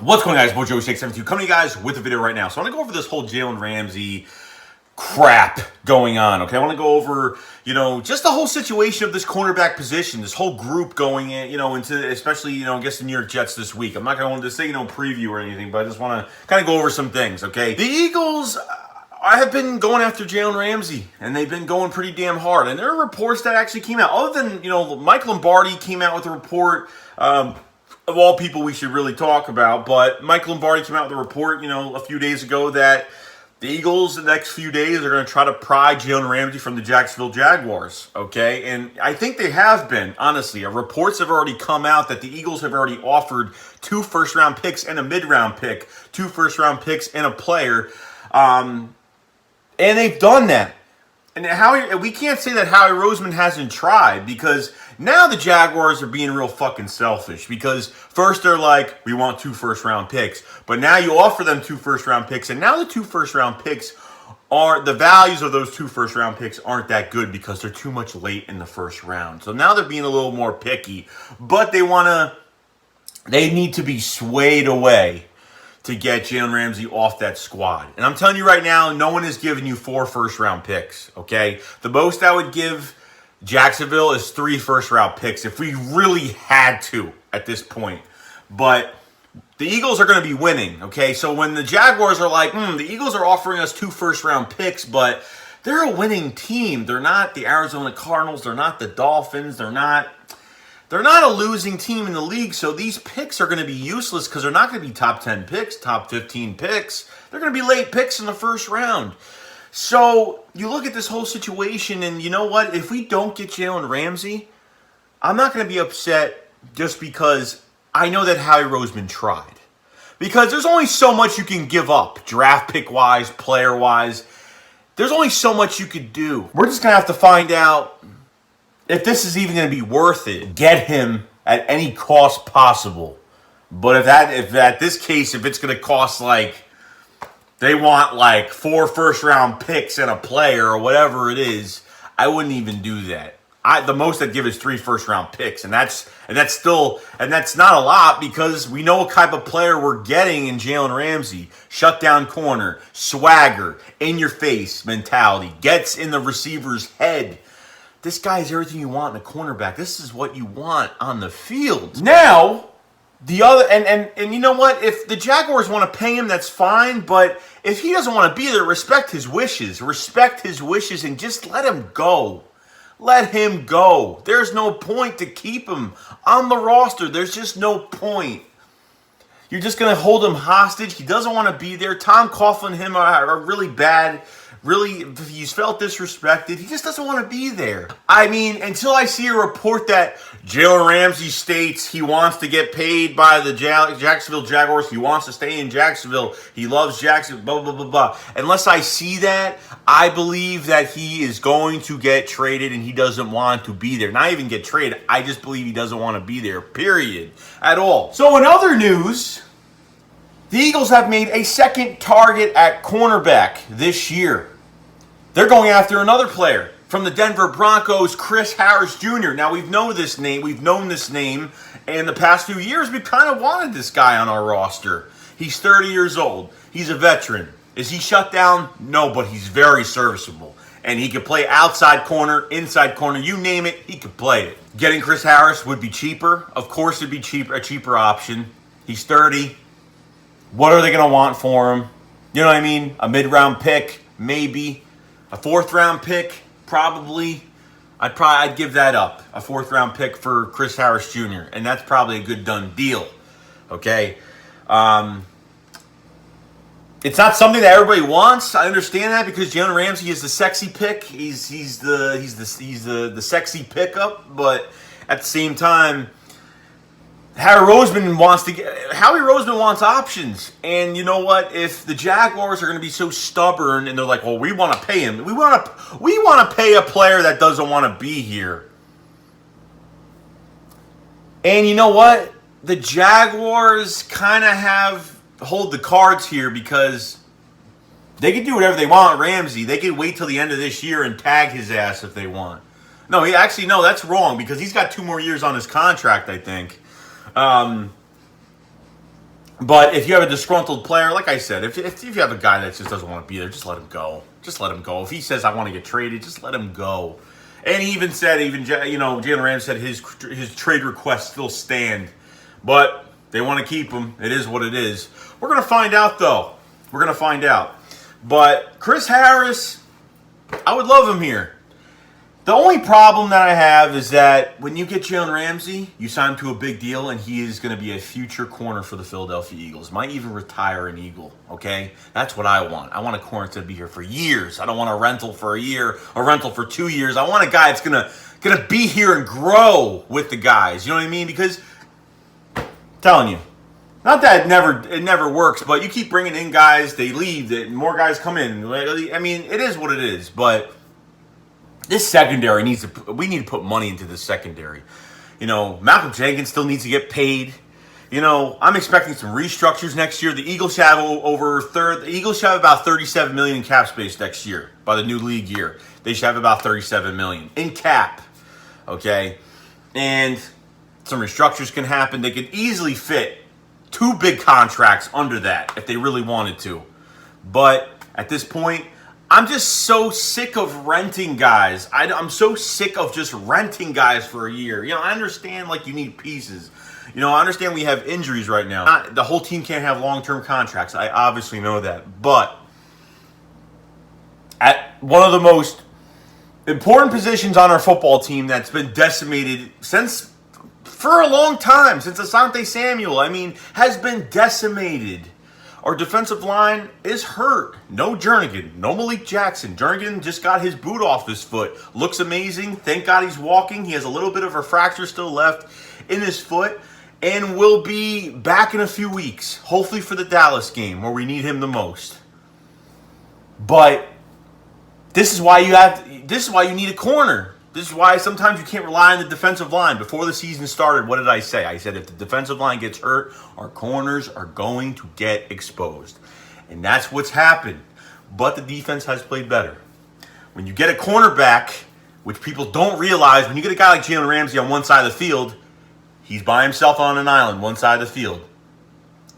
What's going on, guys? Mojo672 coming to you guys with a video right now. So I want to go over this whole Jalen Ramsey crap going on, okay? I want to go over, just the whole situation of this cornerback position, this whole group going in, into, especially, I guess the New York Jets this week. I'm not going to say, preview or anything, but I just want to kind of go over some things, okay? The Eagles, I have been going after Jalen Ramsey, and they've been going pretty damn hard. And there are reports that actually came out. Other than, Mike Lombardi came out with a report, of all people we should really talk about, but Mike Lombardi came out with a report, a few days ago that the Eagles the next few days are going to try to pry Jalen Ramsey from the Jacksonville Jaguars, okay? And I think they have been, honestly. Reports have already come out that the Eagles have already offered 2 first-round picks and a mid-round pick, 2 first-round picks and a player, and they've done that. And we can't say that Howie Roseman hasn't tried, because now the Jaguars are being real fucking selfish. Because first they're like, we want 2 first-round picks. But now you offer them 2 first-round picks, and now the 2 first-round picks the values of those 2 first-round picks aren't that good because they're too much late in the first round. So now they're being a little more picky. But they need to be swayed away to get Jalen Ramsey off that squad. And I'm telling you right now, no one is giving you 4 first-round picks, okay? The most I would give Jacksonville is 3 first-round picks if we really had to at this point. But the Eagles are going to be winning, okay? So when the Jaguars are like, the Eagles are offering us 2 first-round picks, but they're a winning team. They're not the Arizona Cardinals. They're not the Dolphins. They're not a losing team in the league, so these picks are going to be useless because they're not going to be top 10 picks, top 15 picks. They're going to be late picks in the first round. So you look at this whole situation, and you know what? If we don't get Jalen Ramsey, I'm not going to be upset just because I know that Howie Roseman tried. Because there's only so much you can give up, draft pick-wise, player-wise. There's only so much you could do. We're just going to have to find out if this is even going to be worth it. Get him at any cost possible. But if it's going to cost they want 4 first-round picks and a player or whatever it is, I wouldn't even do that. The most I'd give is 3 first-round picks, and that's not a lot because we know what type of player we're getting in Jalen Ramsey. Shutdown corner, swagger, in-your-face mentality, gets in the receiver's head. This guy is everything you want in a cornerback. This is what you want on the field. Now, the other and you know what? If the Jaguars want to pay him, that's fine. But if he doesn't want to be there, respect his wishes. Respect his wishes and just let him go. Let him go. There's no point to keep him on the roster. There's just no point. You're just going to hold him hostage. He doesn't want to be there. Tom Coughlin and him are really bad. Really, he's felt disrespected. He just doesn't want to be there. I mean, until I see a report that Jalen Ramsey states he wants to get paid by the Jacksonville Jaguars, he wants to stay in Jacksonville, he loves Jacksonville, blah, blah, blah, blah. Unless I see that, I believe that he is going to get traded and he doesn't want to be there. Not even get traded. I just believe he doesn't want to be there, period, at all. So in other news, the Eagles have made a second target at cornerback this year. They're going after another player from the Denver Broncos, Chris Harris Jr. Now, we've known this name, and the past few years, we've kind of wanted this guy on our roster. He's 30 years old. He's a veteran. Is he shut down? No, but he's very serviceable. And he could play outside corner, inside corner, you name it, he could play it. Getting Chris Harris would be cheaper. Of course, it'd be a cheaper option. He's 30. What are they going to want for him? You know what I mean? A mid-round pick, maybe. A 4th-round pick, probably. I'd give that up. A 4th-round pick for Chris Harris Jr. And that's probably a good done deal. Okay? It's not something that everybody wants. I understand that because Jalen Ramsey is the sexy pick. He's the sexy pickup. But at the same time, Howie Roseman wants options. And you know what? If the Jaguars are going to be so stubborn and they're like, well, we want to pay him. We want to pay a player that doesn't want to be here. And you know what? The Jaguars kind of hold the cards here because they can do whatever they want with Ramsey. They can wait till the end of this year and tag his ass if they want. No, that's wrong because he's got 2 more years on his contract, I think. But if you have a disgruntled player, like I said, if you have a guy that just doesn't want to be there, just let him go. Just let him go. If he says, I want to get traded, just let him go. And he even said, Jalen Ramsey said his trade requests still stand. But they want to keep him. It is what it is. We're going to find out, though. We're going to find out. But Chris Harris, I would love him here. The only problem that I have is that when you get Jalen Ramsey, you sign him to a big deal, and he is going to be a future corner for the Philadelphia Eagles. Might even retire an Eagle, okay? That's what I want. I want a corner to be here for years. I don't want a rental for a year, a rental for 2 years. I want a guy that's gonna be here and grow with the guys. You know what I mean? Because I'm telling you, not that it never works, but you keep bringing in guys, they leave, more guys come in. I mean, it is what it is, but this secondary we need to put money into this secondary. Malcolm Jenkins still needs to get paid. I'm expecting some restructures next year. The Eagles should have about $37 million in cap space next year by the new league year. They should have about $37 million in cap. Okay? And some restructures can happen. They could easily fit 2 big contracts under that if they really wanted to. But at this point, I'm just so sick of renting guys. I'm so sick of just renting guys for a year. I understand you need pieces. I understand we have injuries right now. The whole team can't have long-term contracts. I obviously know that. But at one of the most important positions on our football team that's been decimated for a long time, since Asante Samuel, has been decimated. Our defensive line is hurt. No Jernigan. No Malik Jackson. Jernigan just got his boot off his foot. Looks amazing. Thank God he's walking. He has a little bit of a fracture still left in his foot. And will be back in a few weeks. Hopefully for the Dallas game where we need him the most. But this is why you need a corner. This is why sometimes you can't rely on the defensive line. Before the season started, what did I say? I said if the defensive line gets hurt, our corners are going to get exposed. And that's what's happened. But the defense has played better. When you get a cornerback, which people don't realize, when you get a guy like Jalen Ramsey on one side of the field, he's by himself on an island, one side of the field.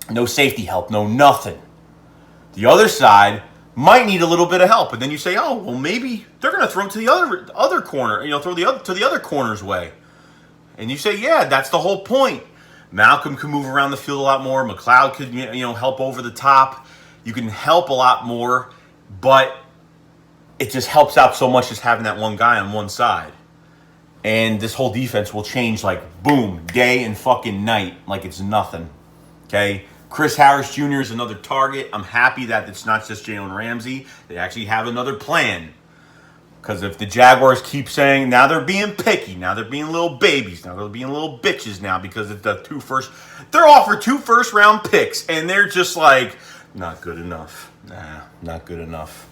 No safety help, no nothing. The other side might need a little bit of help, and then you say, "Oh, well, maybe they're going to throw to the other corner, throw to the other corner's way." And you say, "Yeah, that's the whole point." Malcolm can move around the field a lot more. McLeod could, help over the top. You can help a lot more, but it just helps out so much just having that one guy on one side. And this whole defense will change boom, day and fucking night, like it's nothing. Okay? Chris Harris Jr. is another target. I'm happy that it's not just Jalen Ramsey. They actually have another plan. Because if the Jaguars keep saying, now they're being picky, now they're being little babies, now they're being little bitches now because of they're offered 2 first-round picks, and they're just not good enough. Nah, not good enough.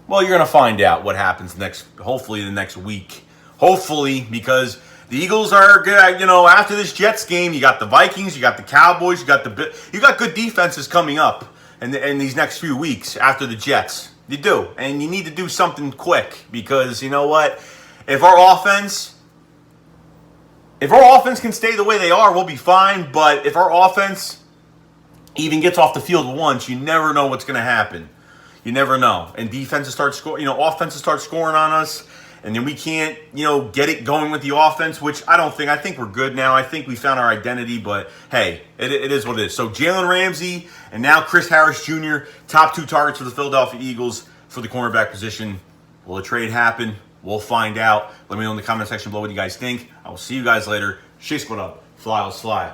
Well, you're going to find out what happens hopefully the next week. Hopefully, because the Eagles are good. After this Jets game, you got the Vikings, you got the Cowboys, you got good defenses coming up in these next few weeks after the Jets. You do, and you need to do something quick because you know what? If our offense can stay the way they are, we'll be fine. But if our offense even gets off the field once, you never know what's going to happen. You never know, and defenses start scoring. Offenses start scoring on us. And then we can't, get it going with the offense, which I don't think. I think we're good now. I think we found our identity, but hey, it is what it is. So Jalen Ramsey and now Chris Harris Jr., top 2 targets for the Philadelphia Eagles for the cornerback position. Will a trade happen? We'll find out. Let me know in the comment section below what you guys think. I will see you guys later. Shake squad up. Fly, let's fly.